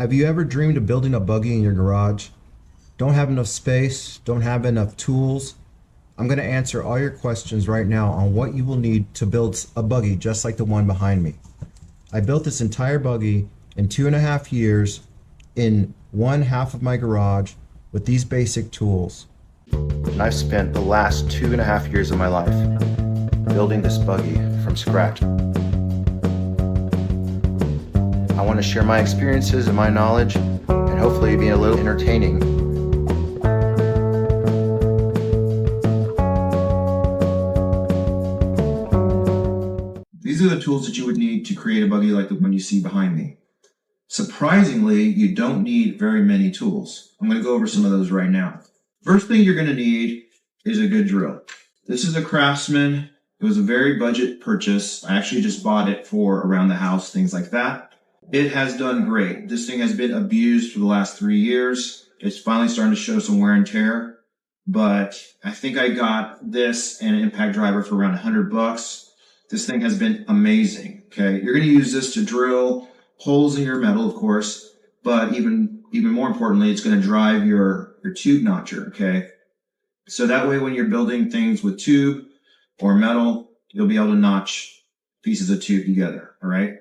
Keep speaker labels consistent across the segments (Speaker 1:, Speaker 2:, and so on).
Speaker 1: Have you ever dreamed of building a buggy in your garage? Don't have enough space? Don't have enough tools? I'm going to answer all your questions right now on what you will need to build a buggy just like the one behind me. I built this entire buggy in 2.5 years in one half of my garage with these basic tools. And I've spent the last 2.5 years of my life building this buggy from scratch. I want to share my experiences and my knowledge and hopefully be a little entertaining.
Speaker 2: These are the tools that you would need to create a buggy like the one you see behind me. Surprisingly, you don't need very many tools. I'm going to go over some of those right now. First thing you're going to need is a good drill. This is a Craftsman. It was a very budget purchase. I actually just bought it for around the house, things like that. It has done great. This thing has been abused for the last 3 years. It's finally starting to show some wear and tear, but I think I got this and an impact driver for around $100. This thing has been amazing. Okay, you're going to use this to drill holes in your metal, of course, but even more importantly, it's going to drive your tube notcher. Okay, so that way when you're building things with tube or metal, you'll be able to notch pieces of tube together. All right.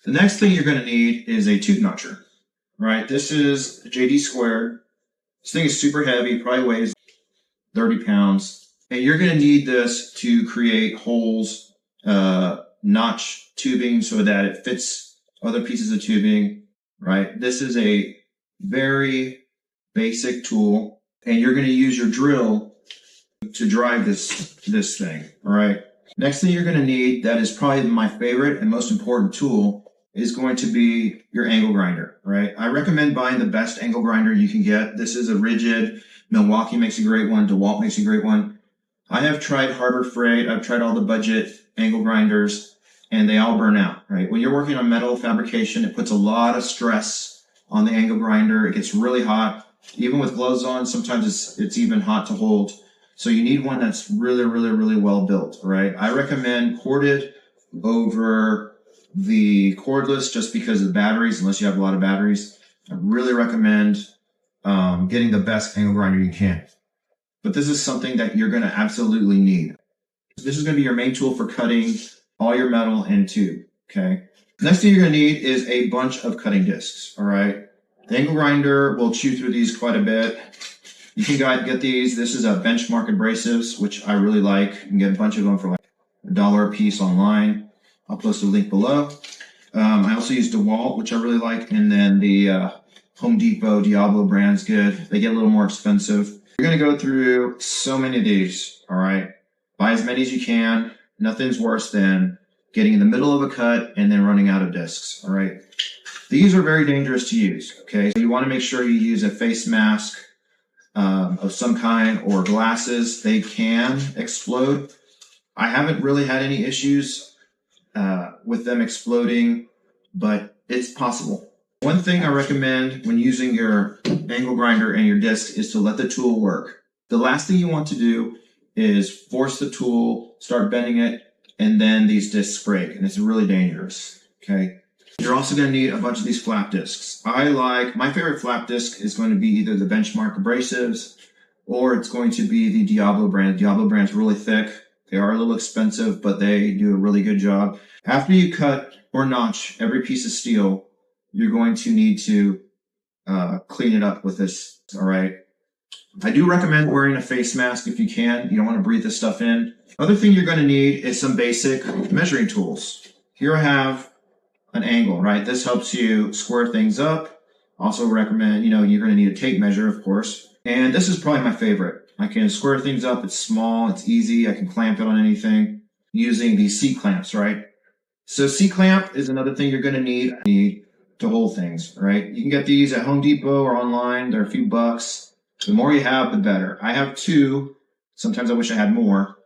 Speaker 2: The next thing you're going to need is a tube notcher. All right, this is a JD Square. This thing is super heavy, probably weighs 30 pounds, and you're going to need this to create holes, notch tubing so that it fits other pieces of tubing, right? This is a very basic tool, and you're going to use your drill to drive this thing, all right? Next thing you're going to need, that is probably my favorite and most important tool, is going to be your angle grinder, right? I recommend buying the best angle grinder you can get. This is a Rigid. Milwaukee makes a great one. DeWalt makes a great one. I have tried Harbor Freight. I've tried all the budget angle grinders, and they all burn out, right? When you're working on metal fabrication, it puts a lot of stress on the angle grinder. It gets really hot. Even with gloves on, sometimes it's even hot to hold. So you need one that's really, really, really well built, right? I recommend corded over the cordless just because of the batteries, unless you have a lot of batteries. I really recommend getting the best angle grinder you can. But this is something that you're going to absolutely need. This is going to be your main tool for cutting all your metal and tube, okay? Next thing you're going to need is a bunch of cutting discs, all right? The angle grinder will chew through these quite a bit. You can get these. This is a Benchmark abrasives, which I really like. You can get a bunch of them for like $1 a piece online. I'll post a link below. I also use DeWalt, which I really like, and then the Home Depot Diablo brand's good. They get a little more expensive. You're going to go through so many of these, all right? Buy as many as you can. Nothing's worse than getting in the middle of a cut and then running out of discs, all right? These are very dangerous to use, okay? So you want to make sure you use a face mask of some kind or glasses. They can explode. I haven't really had any issues with them exploding, but it's possible. One thing I recommend when using your angle grinder and your disc is to let the tool work. The last thing you want to do is force the tool, start bending it, and then these discs break, and it's really dangerous, okay? You're also going to need a bunch of these flap discs. My favorite flap disc is going to be either the Benchmark abrasives or it's going to be the Diablo brand. Diablo brand's really thick. They are a little expensive, but they do a really good job. After you cut or notch every piece of steel, you're going to need to clean it up with this, all right? I do recommend wearing a face mask if you can. You don't want to breathe this stuff in. Other thing you're going to need is some basic measuring tools. Here I have an angle, right? This helps you square things up. Also recommend, you're going to need a tape measure, of course. And this is probably my favorite. I can square things up. It's small. It's easy. I can clamp it on anything using these C-clamps, right? So C-clamp is another thing you're going to need to hold things, right? You can get these at Home Depot or online. They're a few bucks. The more you have, the better. I have 2. Sometimes I wish I had more.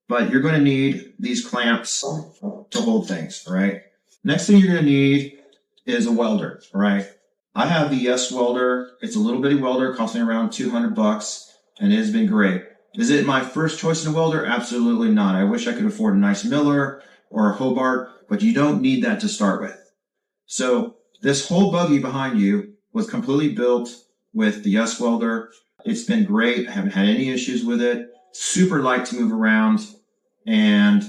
Speaker 2: But you're going to need these clamps to hold things, all right? Next thing you're going to need is a welder, all right? I have the Yes welder. It's a little bitty welder, costing around $200, and it has been great. Is it my first choice in a welder? Absolutely not. I wish I could afford a nice Miller or a Hobart, but you don't need that to start with. So This whole buggy behind you was completely built with the Welder. It's been great. I haven't had any issues with it. Super light to move around. And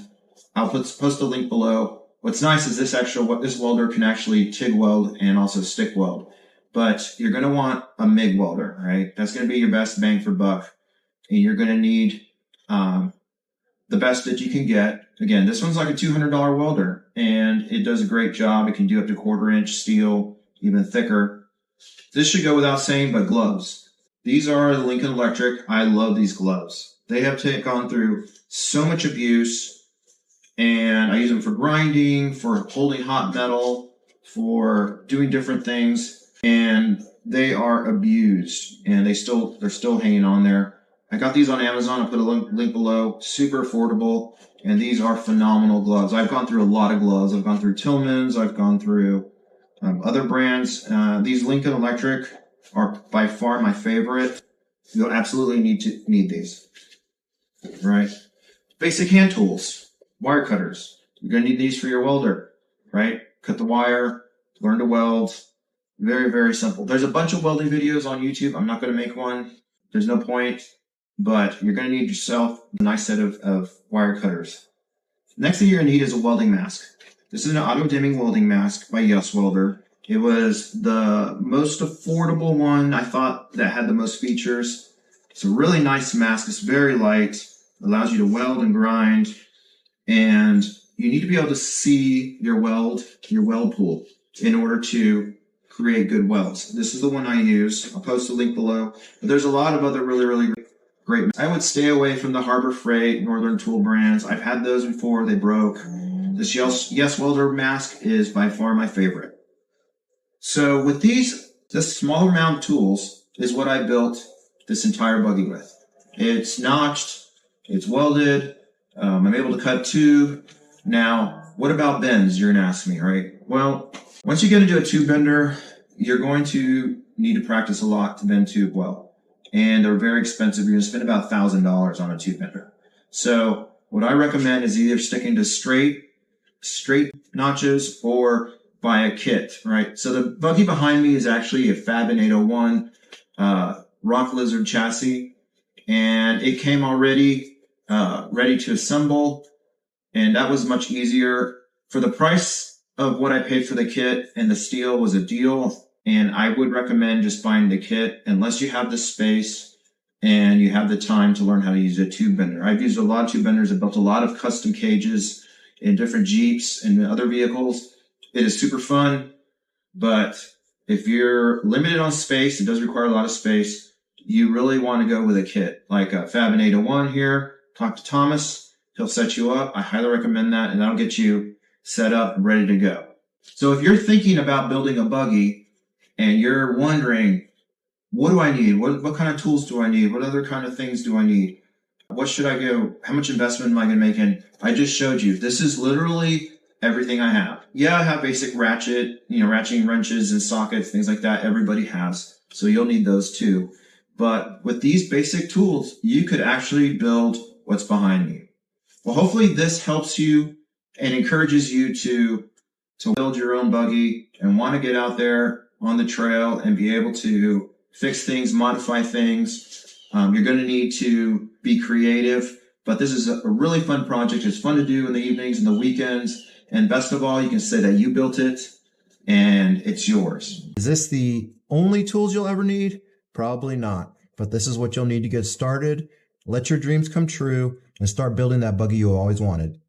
Speaker 2: I'll post a link below. What's nice is this welder can actually TIG weld and also stick weld. But you're going to want a MIG welder, right? That's going to be your best bang for buck. And you're going to need the best that you can get. Again, this one's like a $200 welder, and it does a great job. It can do up to 1/4 inch steel, even thicker. This should go without saying, but gloves. These are the Lincoln Electric. I love these gloves. They have gone through so much abuse, and I use them for grinding, for holding hot metal, for doing different things, and they are abused, and they're still hanging on there. I got these on Amazon. I'll put a link below. Super affordable, and these are phenomenal gloves. I've gone through a lot of gloves. I've gone through Tillman's. I've gone through other brands. These Lincoln Electric are by far my favorite. You'll absolutely need these. Right? Basic hand tools, wire cutters. You're going to need these for your welder, right? Cut the wire, learn to weld. Very, very simple. There's a bunch of welding videos on YouTube. I'm not going to make one. There's no point. But you're going to need yourself a nice set of wire cutters. Next thing you're going to need is a welding mask. This is an auto-dimming welding mask by Welder. It was the most affordable one, I thought, that had the most features. It's a really nice mask. It's very light. Allows you to weld and grind. And you need to be able to see your weld pool in order to create good welds. This is the one I use. I'll post a link below. But there's a lot of other really, really great. I would stay away from the Harbor Freight, Northern Tool brands. I've had those before. They broke. This Welder mask is by far my favorite. So with this smaller amount of tools is what I built this entire buggy with. It's notched. It's welded. I'm able to cut tube. Now, what about bends? You're going to ask me, right? Well, once you get into a tube bender, you're going to need to practice a lot to bend tube well. And they're very expensive. You're going to spend about $1,000 on a tube bender. So what I recommend is either sticking to straight notches or buy a kit, right? So the buggy behind me is actually a Fabin 801 Rock Lizard chassis, and it came already ready to assemble, and that was much easier. For the price of what I paid for the kit, and the steel was a deal, and I would recommend just buying the kit unless you have the space and you have the time to learn how to use a tube bender. I've used a lot of tube benders. I've built a lot of custom cages in different Jeeps and other vehicles. It is super fun, but if you're limited on space, it does require a lot of space. You really want to go with a kit like a Fabin 801 here. Talk to Thomas. He'll set you up. I highly recommend that, and that'll get you set up and ready to go. So if you're thinking about building a buggy and you're wondering, what do I need? What kind of tools do I need? What other kind of things do I need? What should I go? How much investment am I going to make in? I just showed you. This is literally everything I have. Yeah, I have basic ratcheting wrenches and sockets, things like that. Everybody has. So you'll need those too. But with these basic tools, you could actually build what's behind me. Well, hopefully this helps you and encourages you to build your own buggy and want to get out there on the trail and be able to fix things, modify things. You're going to need to be creative, but this is a really fun project. It's fun to do in the evenings and the weekends. And best of all, you can say that you built it and it's yours.
Speaker 1: Is this the only tools you'll ever need? Probably not, but this is what you'll need to get started. Let your dreams come true and start building that buggy you always wanted.